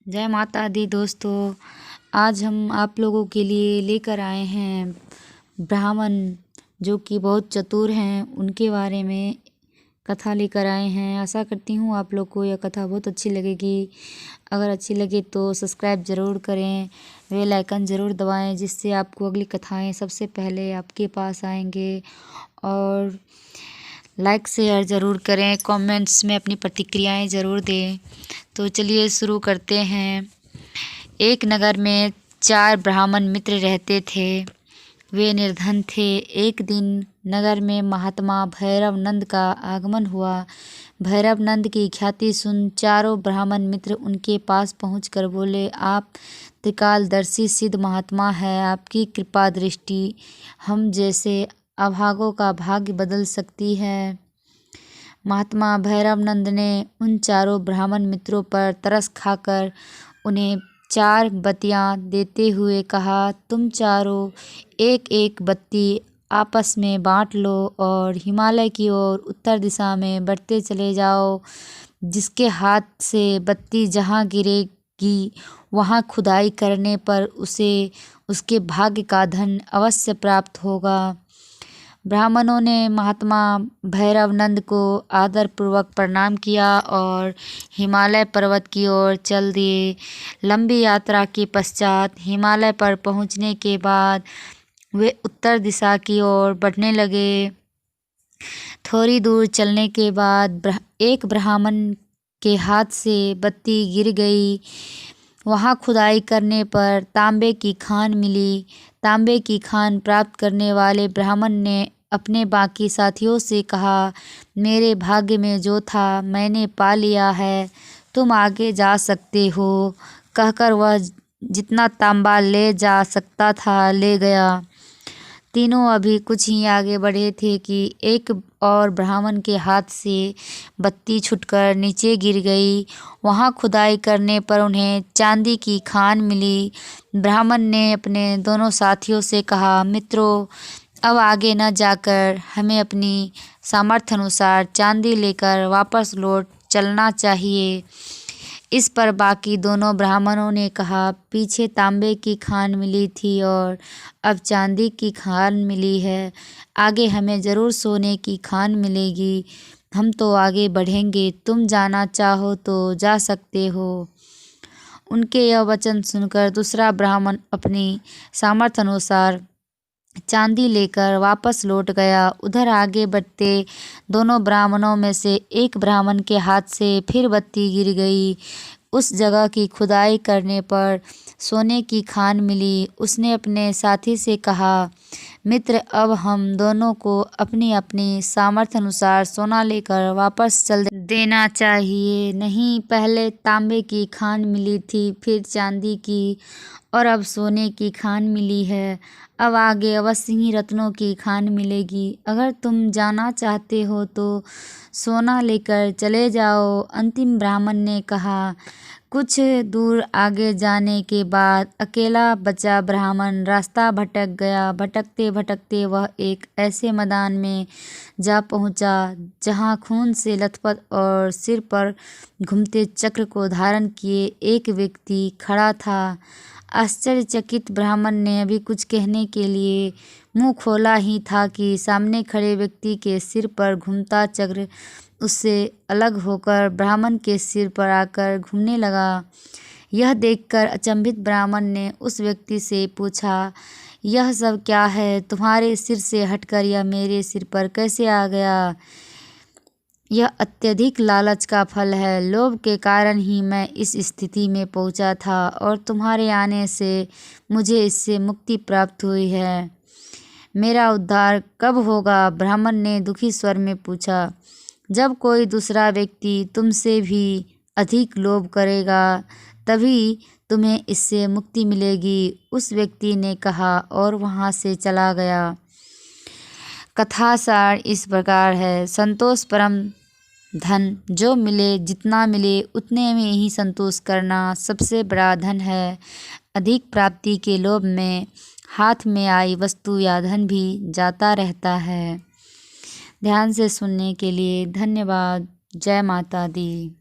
जय माता दी दोस्तों। आज हम आप लोगों के लिए लेकर आए हैं ब्राह्मण जो कि बहुत चतुर हैं, उनके बारे में कथा लेकर आए हैं। आशा करती हूँ आप लोग को यह कथा बहुत अच्छी लगेगी। अगर अच्छी लगे तो सब्सक्राइब ज़रूर करें, बेल आइकन ज़रूर दबाएं, जिससे आपको अगली कथाएं सबसे पहले आपके पास आएंगे। और लाइक शेयर ज़रूर करें, कमेंट्स में अपनी प्रतिक्रियाएं ज़रूर दें। तो चलिए शुरू करते हैं। एक नगर में 4 ब्राह्मण मित्र रहते थे। वे निर्धन थे। एक दिन नगर में महात्मा भैरव नंद का आगमन हुआ। भैरव नंद की ख्याति सुन चारों ब्राह्मण मित्र उनके पास पहुंचकर बोले, आप त्रिकालदर्शी सिद्ध महात्मा है, आपकी कृपा दृष्टि हम जैसे अभागों का भाग्य बदल सकती है। महात्मा भैरव नंद ने उन चारों ब्राह्मण मित्रों पर तरस खाकर उन्हें 4 बत्तियां देते हुए कहा, तुम चारों एक एक बत्ती आपस में बांट लो और हिमालय की ओर उत्तर दिशा में बढ़ते चले जाओ। जिसके हाथ से बत्ती जहाँ गिरेगी वहाँ खुदाई करने पर उसे उसके भाग्य का धन अवश्य प्राप्त होगा। ब्राह्मणों ने महात्मा भैरव नंद को आदरपूर्वक प्रणाम किया और हिमालय पर्वत की ओर चल दिए। लंबी यात्रा के पश्चात हिमालय पर पहुंचने के बाद वे उत्तर दिशा की ओर बढ़ने लगे। थोड़ी दूर चलने के बाद एक ब्राह्मण के हाथ से बत्ती गिर गई। वहाँ खुदाई करने पर तांबे की खान मिली। तांबे की खान प्राप्त करने वाले ब्राह्मण ने अपने बाकी साथियों से कहा, मेरे भाग्य में जो था मैंने पा लिया है, तुम आगे जा सकते हो। कहकर वह जितना तांबा ले जा सकता था ले गया। तीनों अभी कुछ ही आगे बढ़े थे कि एक और ब्राह्मण के हाथ से बत्ती छूटकर नीचे गिर गई। वहाँ खुदाई करने पर उन्हें चांदी की खान मिली। ब्राह्मण ने अपने दोनों साथियों से कहा, मित्रों, अब आगे न जाकर हमें अपनी सामर्थ्य अनुसार चांदी लेकर वापस लौट चलना चाहिए। इस पर बाकी दोनों ब्राह्मणों ने कहा, पीछे तांबे की खान मिली थी और अब चांदी की खान मिली है, आगे हमें ज़रूर सोने की खान मिलेगी। हम तो आगे बढ़ेंगे, तुम जाना चाहो तो जा सकते हो। उनके यह वचन सुनकर दूसरा ब्राह्मण अपनी सामर्थ्य अनुसार चांदी लेकर वापस लौट गया। उधर आगे बढ़ते दोनों ब्राह्मणों में से एक ब्राह्मण के हाथ से फिर बत्ती गिर गई। उस जगह की खुदाई करने पर सोने की खान मिली। उसने अपने साथी से कहा, मित्र, अब हम दोनों को अपनी अपनी सामर्थ्य अनुसार सोना लेकर वापस चल देना चाहिए। नहीं, पहले तांबे की खान मिली थी, फिर चांदी की और अब सोने की खान मिली है। अब आगे अवश्य ही रत्नों की खान मिलेगी। अगर तुम जाना चाहते हो तो सोना लेकर चले जाओ। अंतिम ब्राह्मण ने कहा। कुछ दूर आगे जाने के बाद अकेला बचा ब्राह्मण रास्ता भटक गया। भटकते भटकते वह एक ऐसे मैदान में जा पहुंचा जहां खून से लथपथ और सिर पर घूमते चक्र को धारण किए एक व्यक्ति खड़ा था। आश्चर्यचकित ब्राह्मण ने अभी कुछ कहने के लिए मुंह खोला ही था कि सामने खड़े व्यक्ति के सिर पर घूमता चक्र उससे अलग होकर ब्राह्मण के सिर पर आकर घूमने लगा। यह देखकर अचंभित ब्राह्मण ने उस व्यक्ति से पूछा, यह सब क्या है? तुम्हारे सिर से हटकर यह मेरे सिर पर कैसे आ गया? यह अत्यधिक लालच का फल है। लोभ के कारण ही मैं इस स्थिति में पहुंचा था और तुम्हारे आने से मुझे इससे मुक्ति प्राप्त हुई है। मेरा उद्धार कब होगा? ब्राह्मण ने दुखी स्वर में पूछा। जब कोई दूसरा व्यक्ति तुमसे भी अधिक लोभ करेगा तभी तुम्हें इससे मुक्ति मिलेगी, उस व्यक्ति ने कहा और वहाँ से चला गया। कथा सार इस प्रकार है। संतोष परम धन। जो मिले, जितना मिले उतने में ही संतोष करना सबसे बड़ा धन है। अधिक प्राप्ति के लोभ में हाथ में आई वस्तु या धन भी जाता रहता है। ध्यान से सुनने के लिए धन्यवाद। जय माता दी।